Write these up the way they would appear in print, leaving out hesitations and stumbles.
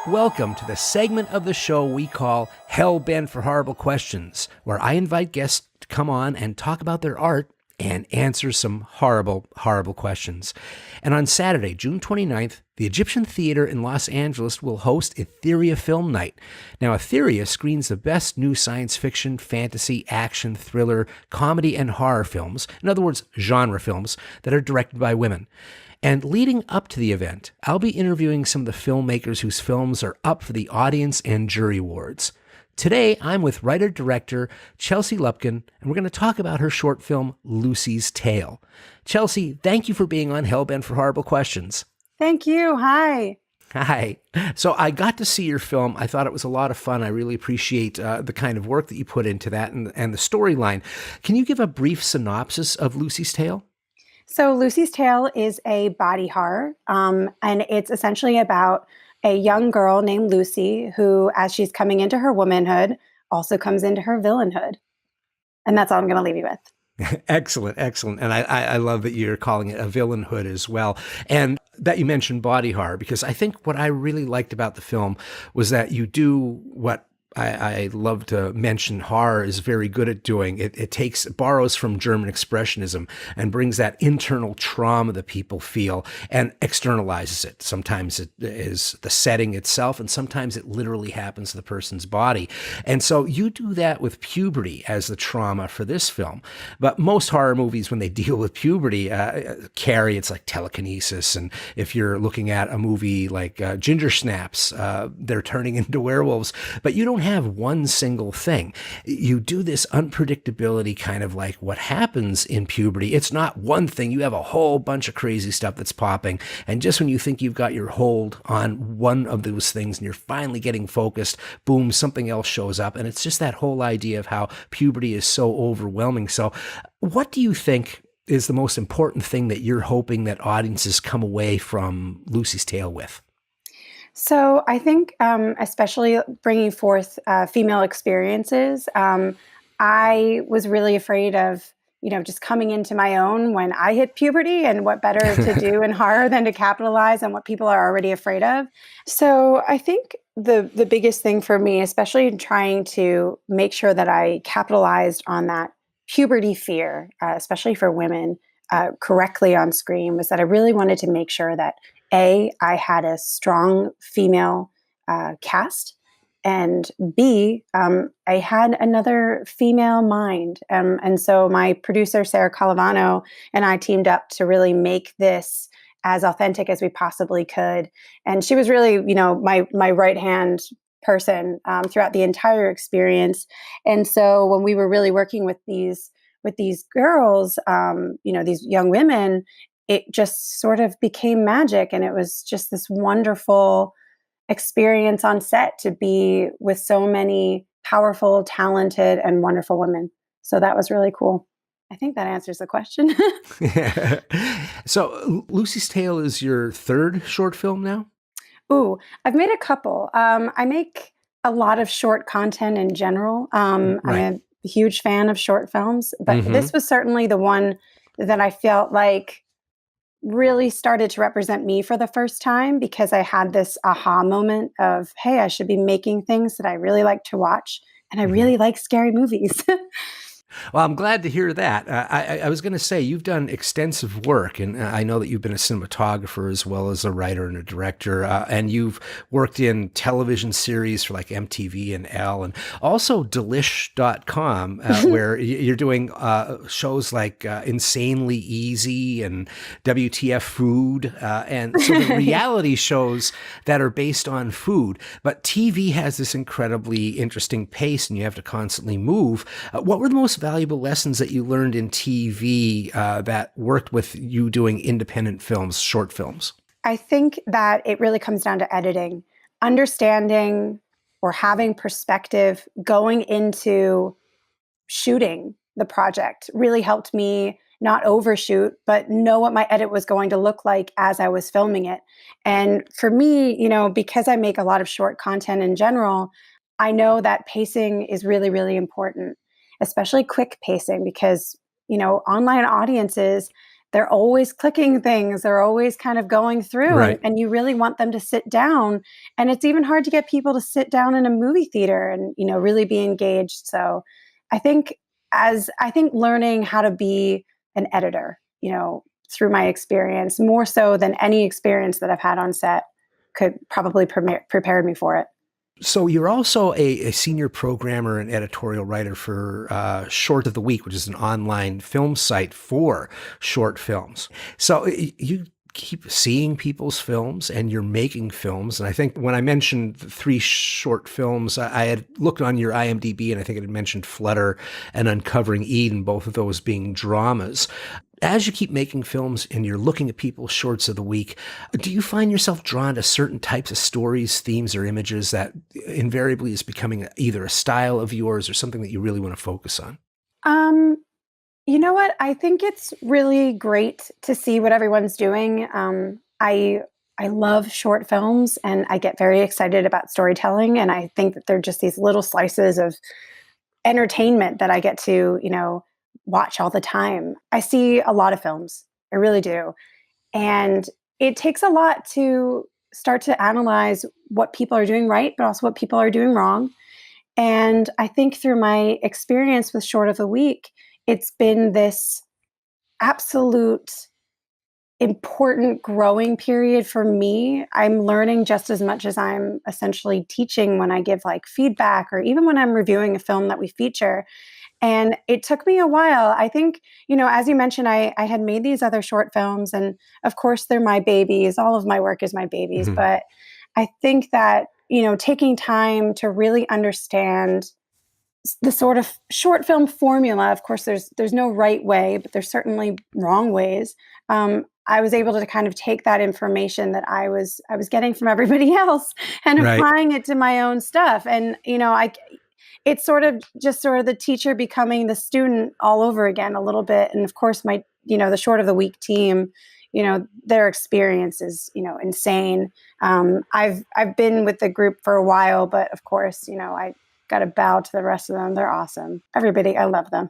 Welcome to the segment of the show we call Hellbent for Horrible Questions, where I invite guests to come on and talk about their art and answer some horrible, horrible questions. And on Saturday, June 29th, the Egyptian Theater in Los Angeles will host Etheria Film Night. Now, Etheria screens the best new science fiction, fantasy, action, thriller, comedy, and horror films, in other words, genre films, that are directed by women. And leading up to the event, I'll be interviewing some of the filmmakers whose films are up for the audience and jury awards. Today, I'm with writer-director Chelsea Lupkin, and we're going to talk about her short film, Lucy's Tale. Chelsea, thank you for being on Hellbent for Horrible Questions. Thank you. Hi. Hi. So I got to see your film. I thought it was a lot of fun. I really appreciate the kind of work that you put into that and the storyline. Can you give a brief synopsis of Lucy's Tale? So Lucy's Tale is a body horror, and it's essentially about a young girl named Lucy who, as she's coming into her womanhood, also comes into her villainhood. And that's all I'm going to leave you with. Excellent, excellent. And I love that you're calling it a villainhood as well. And that you mentioned body horror, because I think what I really liked about the film was that you do what I love to mention horror is very good at doing. It borrows from German expressionism and brings that internal trauma that people feel and externalizes it. Sometimes it is the setting itself, and sometimes it literally happens to the person's body. And so you do that with puberty as the trauma for this film. But most horror movies, when they deal with puberty, Carrie, it's like telekinesis. And if you're looking at a movie like Ginger Snaps, they're turning into werewolves. But you don't have one single thing. You do this unpredictability, kind of like what happens in puberty. It's not one thing. You have a whole bunch of crazy stuff that's popping. And just when you think you've got your hold on one of those things and you're finally getting focused, boom, something else shows up. And it's just that whole idea of how puberty is so overwhelming. So what do you think is the most important thing that you're hoping that audiences come away from Lucy's Tale with? So I think, especially bringing forth female experiences, I was really afraid of, just coming into my own when I hit puberty, and what better to do in horror than to capitalize on what people are already afraid of. So I think the biggest thing for me, especially in trying to make sure that I capitalized on that puberty fear, especially for women, correctly on screen, was that I really wanted to make sure that I had a strong female cast, and B, I had another female mind. And so my producer, Sarah Calavano, and I teamed up to really make this as authentic as we possibly could. And she was really, my right-hand person throughout the entire experience. And so when we were really working with these girls, these young women, it just sort of became magic. And it was just this wonderful experience on set to be with so many powerful, talented, and wonderful women. So that was really cool. I think that answers the question. Yeah. So Lucy's Tale is your third short film now? Ooh, I've made a couple. I make a lot of short content in general. Right. I'm a huge fan of short films, but this was certainly the one that I felt like really started to represent me for the first time, because I had this aha moment of, hey, I should be making things that I really like to watch. And I really like scary movies. Well, I'm glad to hear that. I was going to say, you've done extensive work, and I know that you've been a cinematographer as well as a writer and a director, and you've worked in television series for like MTV and Elle, and also Delish.com, where you're doing shows like Insanely Easy and WTF Food, and so the reality shows that are based on food. But TV has this incredibly interesting pace, and you have to constantly move. What were the most valuable lessons that you learned in TV that worked with you doing independent films, short films? I think that it really comes down to editing, understanding or having perspective going into shooting the project really helped me not overshoot, but know what my edit was going to look like as I was filming it. And for me, because I make a lot of short content in general, I know that pacing is really, really important, especially quick pacing, because, online audiences, they're always clicking things. They're always kind of going through, Right. and you really want them to sit down. And it's even hard to get people to sit down in a movie theater and, really be engaged. So I think I think learning how to be an editor, through my experience, more so than any experience that I've had on set, could probably prepared me for it. So you're also a senior programmer and editorial writer for Short of the Week, which is an online film site for short films. So you keep seeing people's films and you're making films. And I think when I mentioned the 3 short films, I had looked on your IMDb and I think it had mentioned Flutter and Uncovering Eden, both of those being dramas. As you keep making films and you're looking at people's shorts of the week, do you find yourself drawn to certain types of stories, themes, or images that invariably is becoming either a style of yours or something that you really want to focus on? Um, you know what? I think it's really great to see what everyone's doing. I love short films, and I get very excited about storytelling. And I think that they're just these little slices of entertainment that I get to, watch all the time. I see a lot of films. I really do. And it takes a lot to start to analyze what people are doing right, but also what people are doing wrong. And I think through my experience with Short of the Week, it's been this absolute important growing period for me. I'm learning just as much as I'm essentially teaching when I give like feedback or even when I'm reviewing a film that we feature. And it took me a while. I think, as you mentioned, I had made these other short films, and of course, they're my babies. All of my work is my babies. Mhm. But I think that, taking time to really understand the sort of short film formula, of course, there's no right way, but there's certainly wrong ways. I was able to kind of take that information that I was getting from everybody else and Right. applying it to my own stuff. And it's sort of the teacher becoming the student all over again a little bit. And of course, the Short of the Week team, their experience is, insane. I've been with the group for a while, but of course, I got to bow to the rest of them. They're awesome. Everybody, I love them.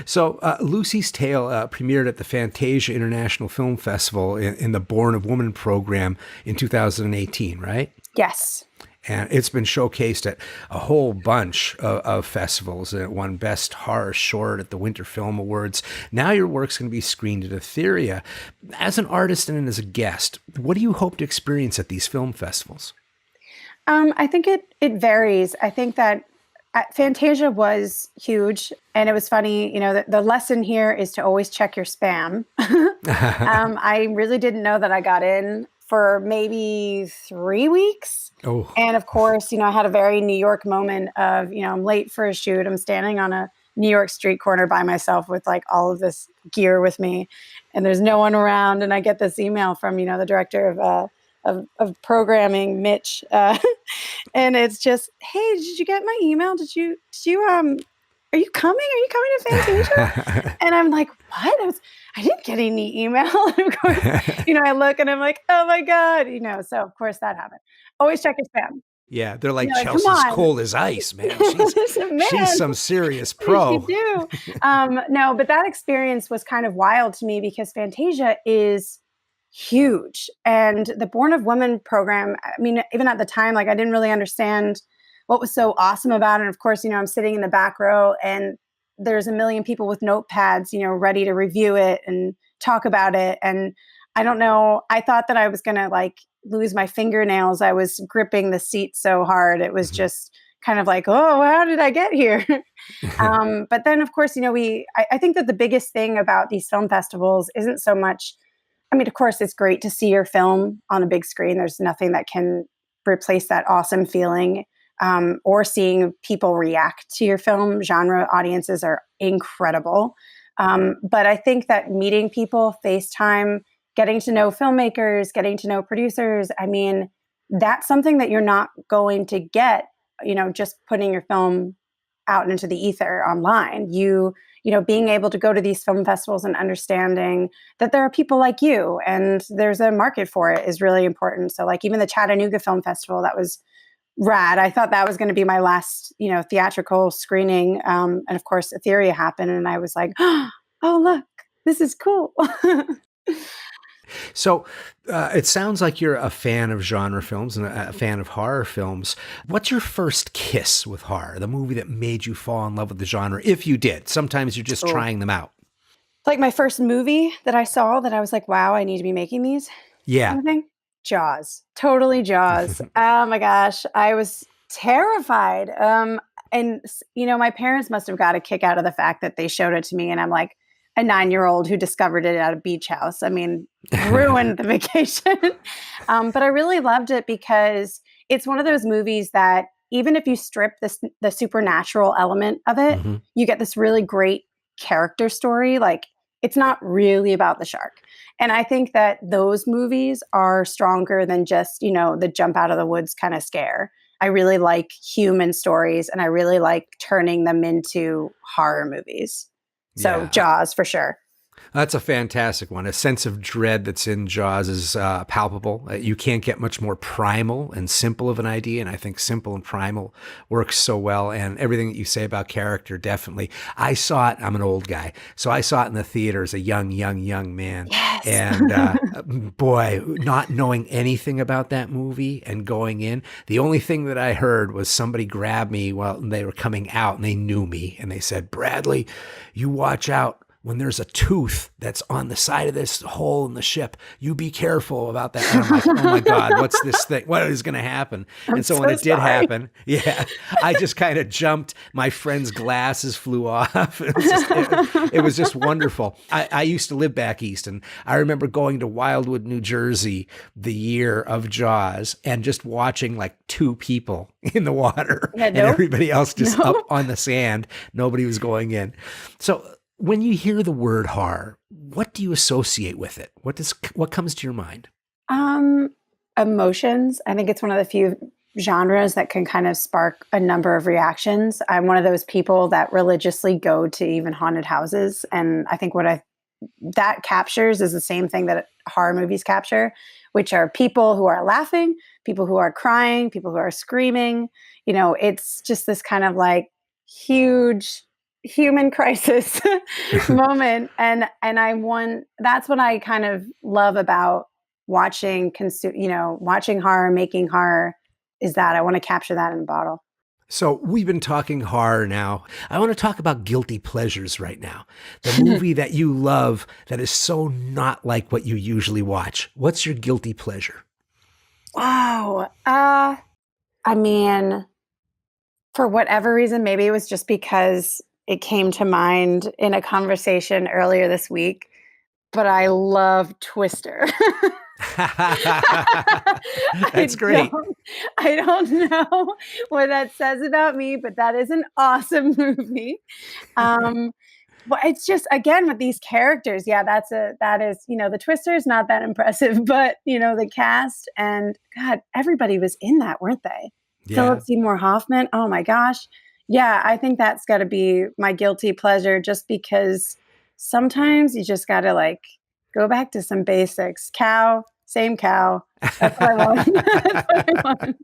So Lucy's Tale premiered at the Fantasia International Film Festival in the Born of Woman program in 2018, right? Yes. And it's been showcased at a whole bunch of festivals. And it won Best Horror Short at the Winter Film Awards. Now your work's going to be screened at Etheria. As an artist and as a guest, what do you hope to experience at these film festivals? I think it varies. I think that Fantasia was huge, and it was funny. The lesson here is to always check your spam. I really didn't know that I got in for maybe 3 weeks. Oh. And of course, I had a very New York moment of, I'm late for a shoot. I'm standing on a New York street corner by myself with like all of this gear with me, and there's no one around. And I get this email from, the director of programming, Mitch. And it's just, hey, did you get my email? Are you coming? Are you coming to Fantasia? And I'm like, what? I didn't get any email. And of course, I look and I'm like, oh my God, so of course that happened. Always check your spam. Yeah, they're like, Come Chelsea's on. cold as ice, man. Man, She's some serious pro. You do. No, but that experience was kind of wild to me because Fantasia is huge. And the Born of Women program, I mean, even at the time, like I didn't really understand what was so awesome about it. And of course, I'm sitting in the back row and there's a million people with notepads, ready to review it and talk about it. And I don't know, I thought that I was going to like lose my fingernails. I was gripping the seat so hard. It was just kind of like, oh, how did I get here? But then of course, I think that the biggest thing about these film festivals isn't so much, I mean, of course, it's great to see your film on a big screen. There's nothing that can replace that awesome feeling. Or seeing people react to your film. Genre audiences are incredible. But I think that meeting people, FaceTime, getting to know filmmakers, getting to know producers, I mean, that's something that you're not going to get, just putting your film out into the ether online. Being able to go to these film festivals and understanding that there are people like you and there's a market for it is really important. So like even the Chattanooga Film Festival, that was rad. I thought that was going to be my last, theatrical screening. And of course, Etheria happened. And I was like, oh, look, this is cool. So it sounds like you're a fan of genre films and a fan of horror films. What's your first kiss with horror? The movie that made you fall in love with the genre, if you did. Sometimes you're just trying them out. Like my first movie that I saw that I was like, wow, I need to be making these. Yeah. Kind of thing. Jaws. Totally Jaws. Oh my gosh. I was terrified. And my parents must have got a kick out of the fact that they showed it to me, and I'm like a 9-year-old who discovered it at a beach house. I mean, ruined the vacation. But I really loved it because it's one of those movies that even if you strip the supernatural element of it, you get this really great character story. Like, it's not really about the shark. And I think that those movies are stronger than just, the jump out of the woods kind of scare. I really like human stories, and I really like turning them into horror movies. So yeah. Jaws for sure. That's a fantastic one. A sense of dread that's in Jaws is palpable. You can't get much more primal and simple of an idea, and I think simple and primal works so well. And everything that you say about character, definitely. I saw it. I'm an old guy, so I saw it in the theater as a young man. Yes. And boy, not knowing anything about that movie and going in, the only thing that I heard was somebody grab me while they were coming out, and they knew me, and they said, "Bradley, you watch out. When there's a tooth that's on the side of this hole in the ship, you be careful about that." And I'm like, oh my God, what's this thing? What is going to happen? And so when it did happen, I just kind of jumped. My friend's glasses flew off. It was just wonderful. I used to live back east, and I remember going to Wildwood, New Jersey, the year of Jaws, and just watching like 2 people in the water and everybody else just up on the sand. Nobody was going in. So when you hear the word horror, what do you associate with it? What comes to your mind? Emotions. I think it's one of the few genres that can kind of spark a number of reactions. I'm one of those people that religiously go to even haunted houses. And I think that captures is the same thing that horror movies capture, which are people who are laughing, people who are crying, people who are screaming. It's just this kind of like huge human crisis moment. And that's what I kind of love about watching horror, making horror, is that I want to capture that in a bottle. So we've been talking horror now. I want to talk about guilty pleasures right now. The movie that you love that is so not like what you usually watch. What's your guilty pleasure? Wow. I mean, for whatever reason, maybe it was just because it came to mind in a conversation earlier this week, but I love Twister. That's great. I don't know what that says about me, but that is an awesome movie. But it's just, again, with these characters, that is, the Twister is not that impressive, but the cast, and God, everybody was in that, weren't they? Yeah. Philip Seymour Hoffman. Oh my gosh. Yeah, I think that's got to be my guilty pleasure, just because sometimes you just got to go back to some basics. Same cow. That's what I want. That's what I want.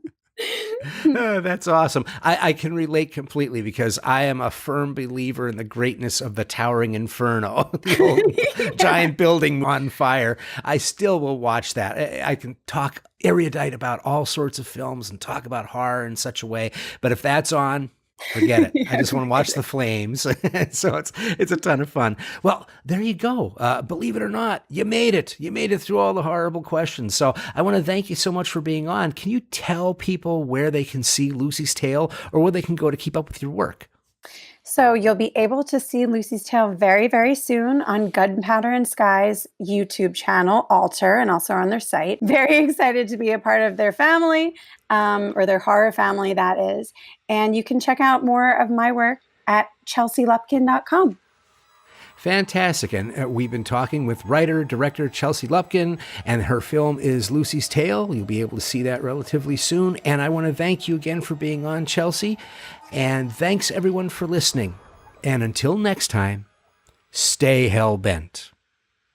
Oh, that's awesome. I can relate completely, because I am a firm believer in the greatness of the towering inferno, the old giant building on fire. I still will watch that. I can talk erudite about all sorts of films and talk about horror in such a way, but if that's on, forget it. I just want to watch the flames. So it's a ton of fun. Well, there you go. Believe it or not, you made it. You made it through all the horrible questions. So I want to thank you so much for being on. Can you tell people where they can see Lucy's Tale, or where they can go to keep up with your work? So you'll be able to see Lucy's Tale very, very soon on Gunpowder and Sky's YouTube channel, Alter, and also on their site. Very excited to be a part of their family, or their horror family, that is. And you can check out more of my work at chelsealupkin.com. Fantastic. And we've been talking with writer-director Chelsea Lupkin, and her film is Lucy's Tale. You'll be able to see that relatively soon. And I want to thank you again for being on, Chelsea. And thanks, everyone, for listening. And until next time, stay hell-bent.